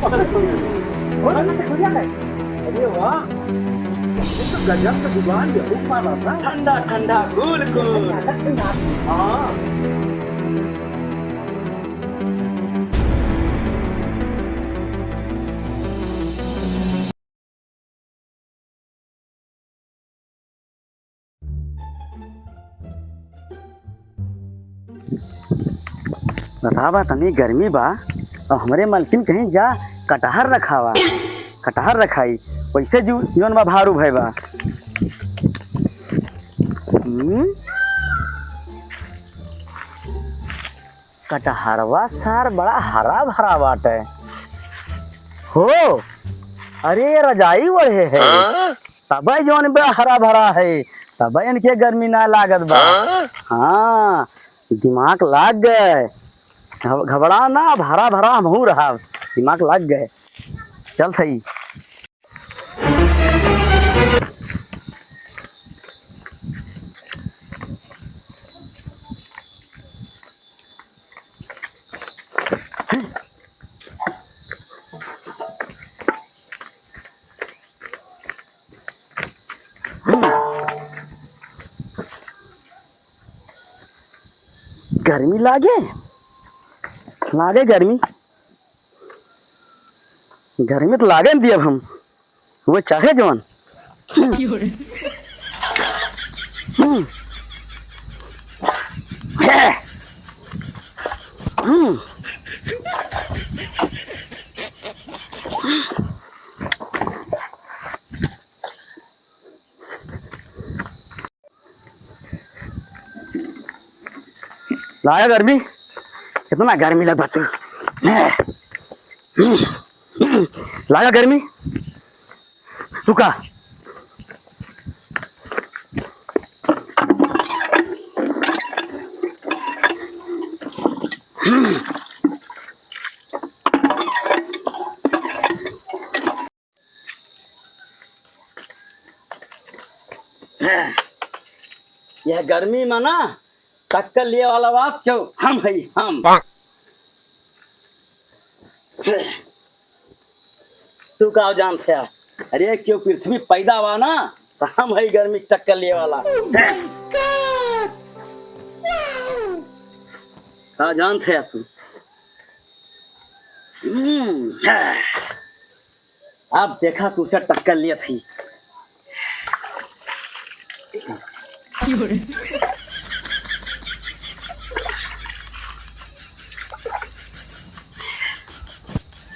अरे वाह, ये तो गजब का जुबान है, ऊपर था ठंडा ठंडा कूल कूल। हाँ बतावा तनी गर्मी बा और हमरे मलकिन कहीं जा कटहर रखावा, कटहर रखाई पैसे जीवन बा भारू भाई बा। कटहरवा सार बड़ा हरा भरा बाटे हो। अरे रजाई ओढ़े है तब जौन बड़ा हरा भरा है, तब इनके गर्मी ना लागत बा। हाँ दिमाग लाग गए, घबरा ना, भरा भरा हमहू रहा, दिमाग लग गए। चल सही। गर्मी लागे लागे गर्मी, गर्मी तो लागे दिए अब हम वो चाहे जवान। लाया गर्मी, कितना गर्मी लगा तू, लाया गर्मी रुका। यह गर्मी में ना टक्कर लिए वाला बात क्यों, हम है हम। तू का जान थे, अरे क्यों पृथ्वी पैदा हुआ ना तो हम है गर्मी टक्कर लिए वाला। का जान थे तू। अब देखा तू से टक्कर लिए थी।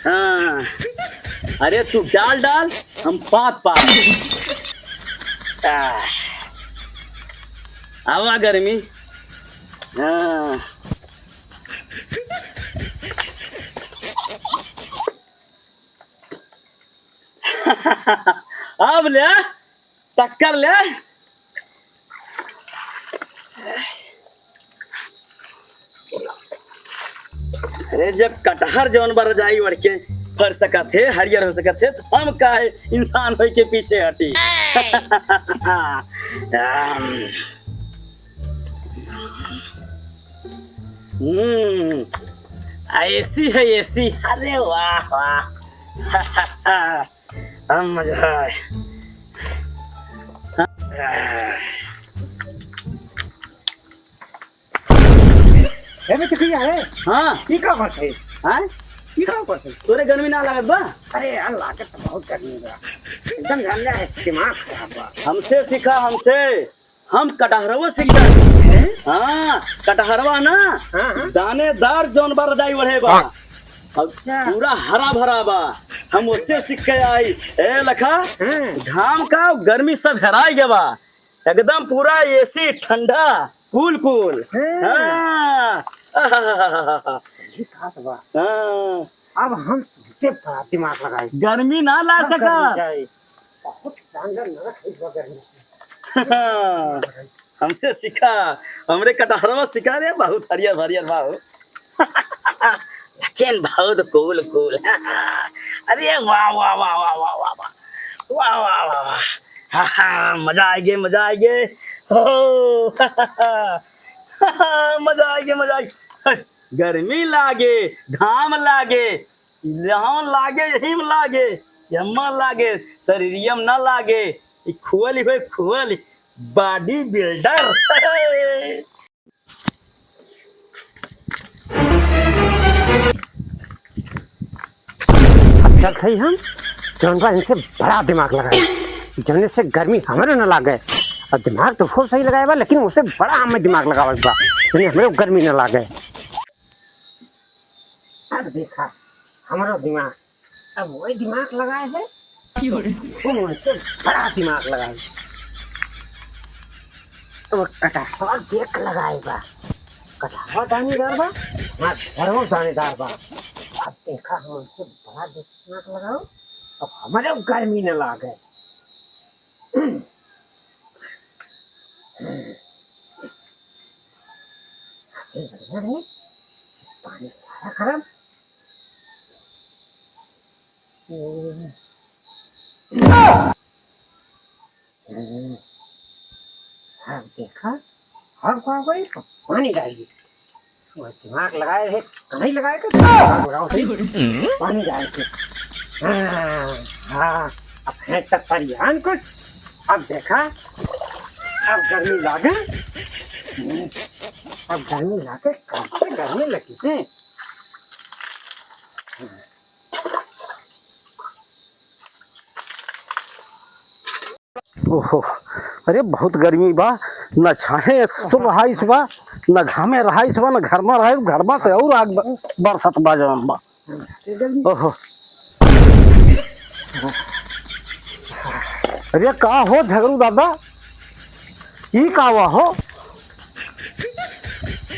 हाँ अरे तू डाल डाल, हम पात पात। आवा गर्मी। हाँ अब ले टक्कर ले। अरे जब कटहर जौन बार रजाई ओढ़ के फर सका थे, हरियर हो सका थे, तो हम का है इंसान हो के पीछे हटी। ऐसी है ऐसी, अरे वाह वाह। हम मजा है। है हाँ की का बात है? हाँ की का बात है? तोरे गर्मी ना लागत बा? अरे यार लागत तो बहुत गर्मी बा, एकदम झंडा है, दिमाग खराब बा। हमसे सीखा, हमसे, हम कटहरवा सीख गए। हाँ कटहरवा ना हाँ। दानेदार जौन बार रजाई ओढ़े बा, पूरा हरा भरा बा, हम उससे सीख के आई। ए लखा घाम का गर्मी सब हराई गया बा, एकदम पूरा एसी ठंडा कूल कूल। हाँ अब हम से दिमाग लगाए, गर्मी ना ला सका। बहुत शानदार नरक है इस गर्मी। हमसे सीखा, हमरे कटहरवा सिखा रे, बहुत हरियर हरियर भाव। लेकिन बहुत कूल कूल। अरे वाह वाह वाह वाह वाह वाह वाह वाह वाह वाह वाह, हाँ हाँ मजा आएगे मजा आएगे। हो मजा आएगे मजा आएगे। गर्मी लागे घाम लागे यहाँ लागे यही में लागे यम्मा लागे शरीरियम ना लागे खुअली भाई खुअली बॉडी बिल्डर। अच्छा भाई हम जौन बा इनसे बड़ा दिमाग लगाए जौने से गर्मी हमारे न लागे और दिमाग तो खूब सही लगाए बा लेकिन उससे बड़ा हमें दिमाग लगावे बा यानी हमें गर्मी न लागे। अब देखा हमारा दिमाग अब वही दिमाग लगाए है उससे बड़ा दिमाग लगाए तो कटहल देख लगाए बा कटहल दानेदार बा हाँ घरों दानेदार बा। अब देखा हम उनसे बड़ा दिमाग लगाओ अब हमारे गर्मी न लागे। पानी सारा खराब अब देखा और क्या भाई पानी डालिए दिमाग लगाए है कहीं लगाए थे लगाओ सही पानी डाल के हाँ अब है तक परियान कुछ अब देखा अब गर्मी लागे अब गर्मी लागे कैसे गर्मी लगी थी। ओहो अरे बहुत गर्मी बा न छाहे तो रहाइस बा न घामे रहाइस बा न घर में रहाइस घर में से और आग बरसत बा जवन बा। ओहो अरे का हो झगड़ू दादा ये का हुआ हो।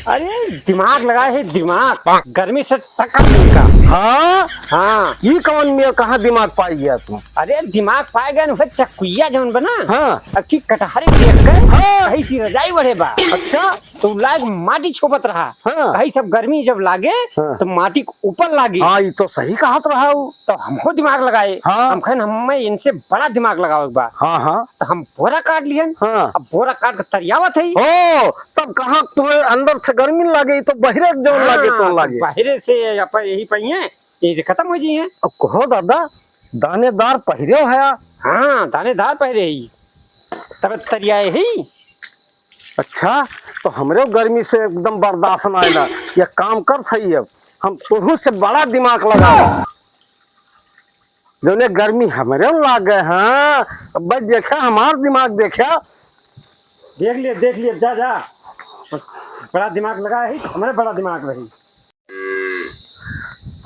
अरे दिमाग लगाए है दिमाग गर्मी से टक्कर का। हाँ हाँ ये कौन में कहाँ दिमाग पाई गया तुम। अरे दिमाग पाए गए ना चकुइया जौन बना हाँ अच्छी कटहरे देख कर हाँ कहीं सी रजाई बढ़े बा अच्छा तो लाग माटी छोपत रहा हाँ कहीं सब गर्मी जब लागे हाँ। तो माटी ऊपर लागी हाँ ये तो सही कहा तो रहा हूँ तो हमको दिमाग लगाए हाँ। हम कहन हमें इनसे बड़ा दिमाग लगाओ एक बार हाँ हाँ तो हम बोरा काट लियन हाँ अब बोरा काट कर तरियावत है ओ तब कहाँ तुम्हें अंदर से गर्मी लगे तो बहरे जो लगे तो लगे बाहरे से यही पहिए ये खत्म हो जाइए। अब कहो दादा दानेदार पहिरे है। हाँ दानेदार पहरे ही तब तरियाए ही। अच्छा तो हमरे गर्मी से एकदम बर्दाश्त न आएगा ये काम कर सही अब हम तुहू से बड़ा दिमाग लगा जो गर्मी हमरे लागे। हाँ अब बस देखा हमार दिमाग देखा देख लिए जा जा बड़ा दिमाग लगा है हमारे बड़ा दिमाग रही।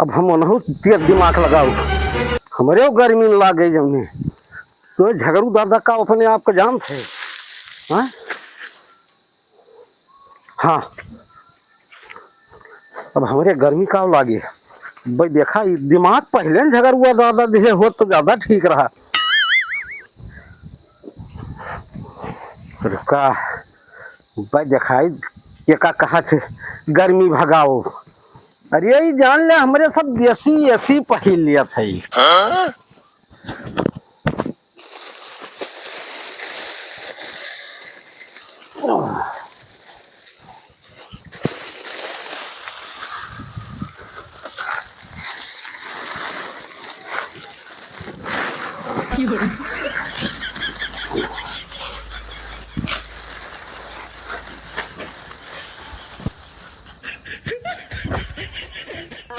अब हम उन्हों तेज दिमाग लगाओ हमरे गर्मी न लागे जमने तो झगड़ू दादा का अपने आप को जान थे। हाँ हाँ अब हमारे गर्मी का लागे भाई देखा दिमाग पहले न झगड़ुआ दादा दिए हो तो ज्यादा ठीक रहा। रुका भाई देखा ये का कहा थे गर्मी भगाओ। अरे ये जान ले हमारे सब देसी ऐसी पहल लिया था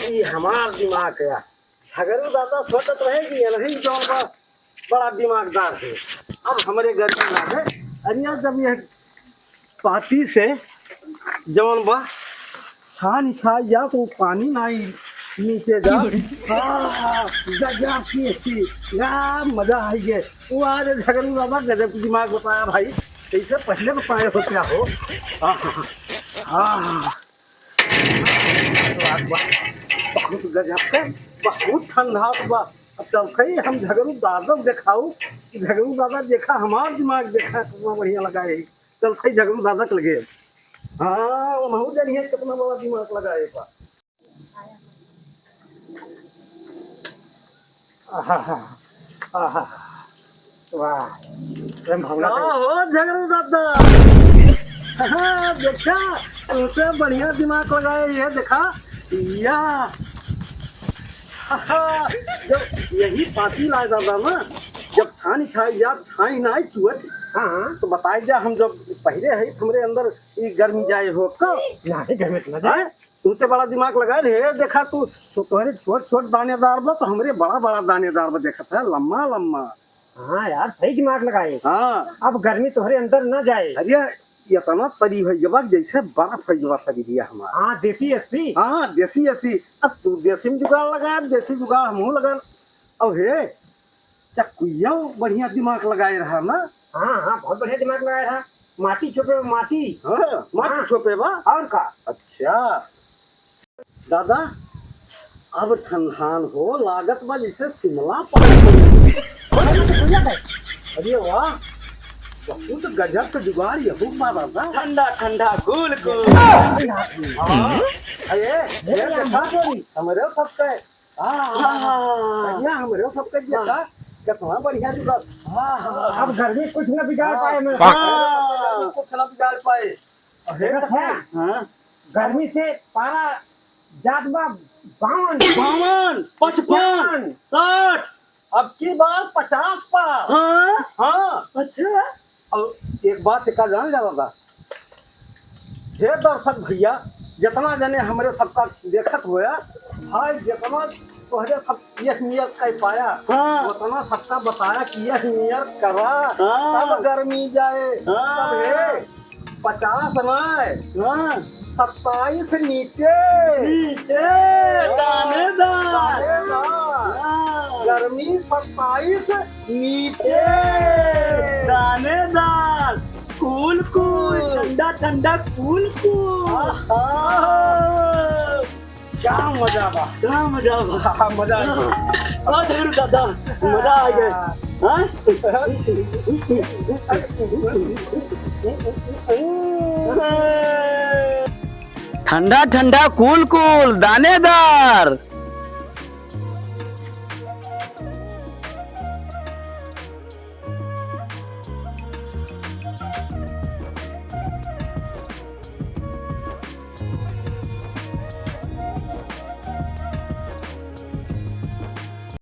ये हमार दिमाग है झगड़ू दादा सोचत रहेगी नहीं जौन बड़ा दिमागदार है। अब हमारे घर में लागे अरे यार जब यह पाती से जौन बा छान छा जा तो पानी ना नीचे जा मजा आई है वो आज झगड़ू दादा गजब की दिमाग बताया भाई ऐसे पहले बताए हो क्या हो। बहुत गजब के बहुत ठंडा बा। अब तब कहीं हम झगड़ू दादा दिखाऊ कि झगड़ू दादा देखा हमार दिमाग देखा कितना बढ़िया लगा है चल कहीं झगड़ू दादा चल गए। हाँ उन्होंने जानिए कितना बड़ा दिमाग लगाए बा। हो झगड़ू दादा हाँ देखा उनसे बढ़िया दिमाग लगाए ये देखा या जब यही पासी लाए दादा ना, जब छानी खाई जा छाई ना चुअत, हाँ हाँ तो बताई जा हम जब पहले है हमरे अंदर ये गर्मी जाए हो का नाटे घर में ना जाए। तुमसे बड़ा दिमाग लगा रे, देखा तू तो तुम्हारे छोट छोट दानेदार बा, तो हमरे बड़ा बड़ा दानेदार बा, देखा था लम्बा लम्बा। हाँ यार सही दिमाग लगाए। हाँ अब गर्मी तुम्हारे अंदर न जाए। अरे इतना तरी है जब जैसे बर्फ है जब तरी दिया हमारा। हाँ देसी अस्सी। हाँ देसी ऐसी, अब तू देसी में जुगाड़ लगा, देसी जुगाड़ हम लगा। अब हे चकुया बढ़िया दिमाग लगाए रहा ना। हाँ हाँ बहुत बढ़िया दिमाग लगाया था। माटी छुपे माटी। हाँ माटी छुपे बा और का। अच्छा दादा, अब ठंडान हो लागत बा जैसे शिमला अरे वाह, बहुत गजब का जुगाड़ यहू पा दादा। ठंडा ठंडा कूल कूल। अरे देखा हमरे सबके, हमरे सबके देखा कितना बढ़िया जुगाड़। अब गर्मी कुछ न बिगाड़ पाए मैं। कुछ ना बिगाड़ पाए। हाँ गर्मी से पारा जात बा 52, 55, 60, अब की बात 50 पा। हाँ हाँ अच्छा। अब एक बात का जान जा दादा, हे दर्शक भैया, जितना जने हमरे सबका देखत होया भाई, जितना तोहरे सब यह नियत कर पाया, उतना सबका बताया कि यह नियत करा, तब गर्मी जाए। तब हे 50 नहीं 27 नीचे नीचे दानेदार, गर्मी 27 नीचे दानेदार, कूल कूल ठंडा ठंडा कूल कूल। क्या मजा बा, क्या मजा बा, मजा आ गया। जरूर दादा मजा आ गया। ठंडा ठंडा कूल कूल दानेदार।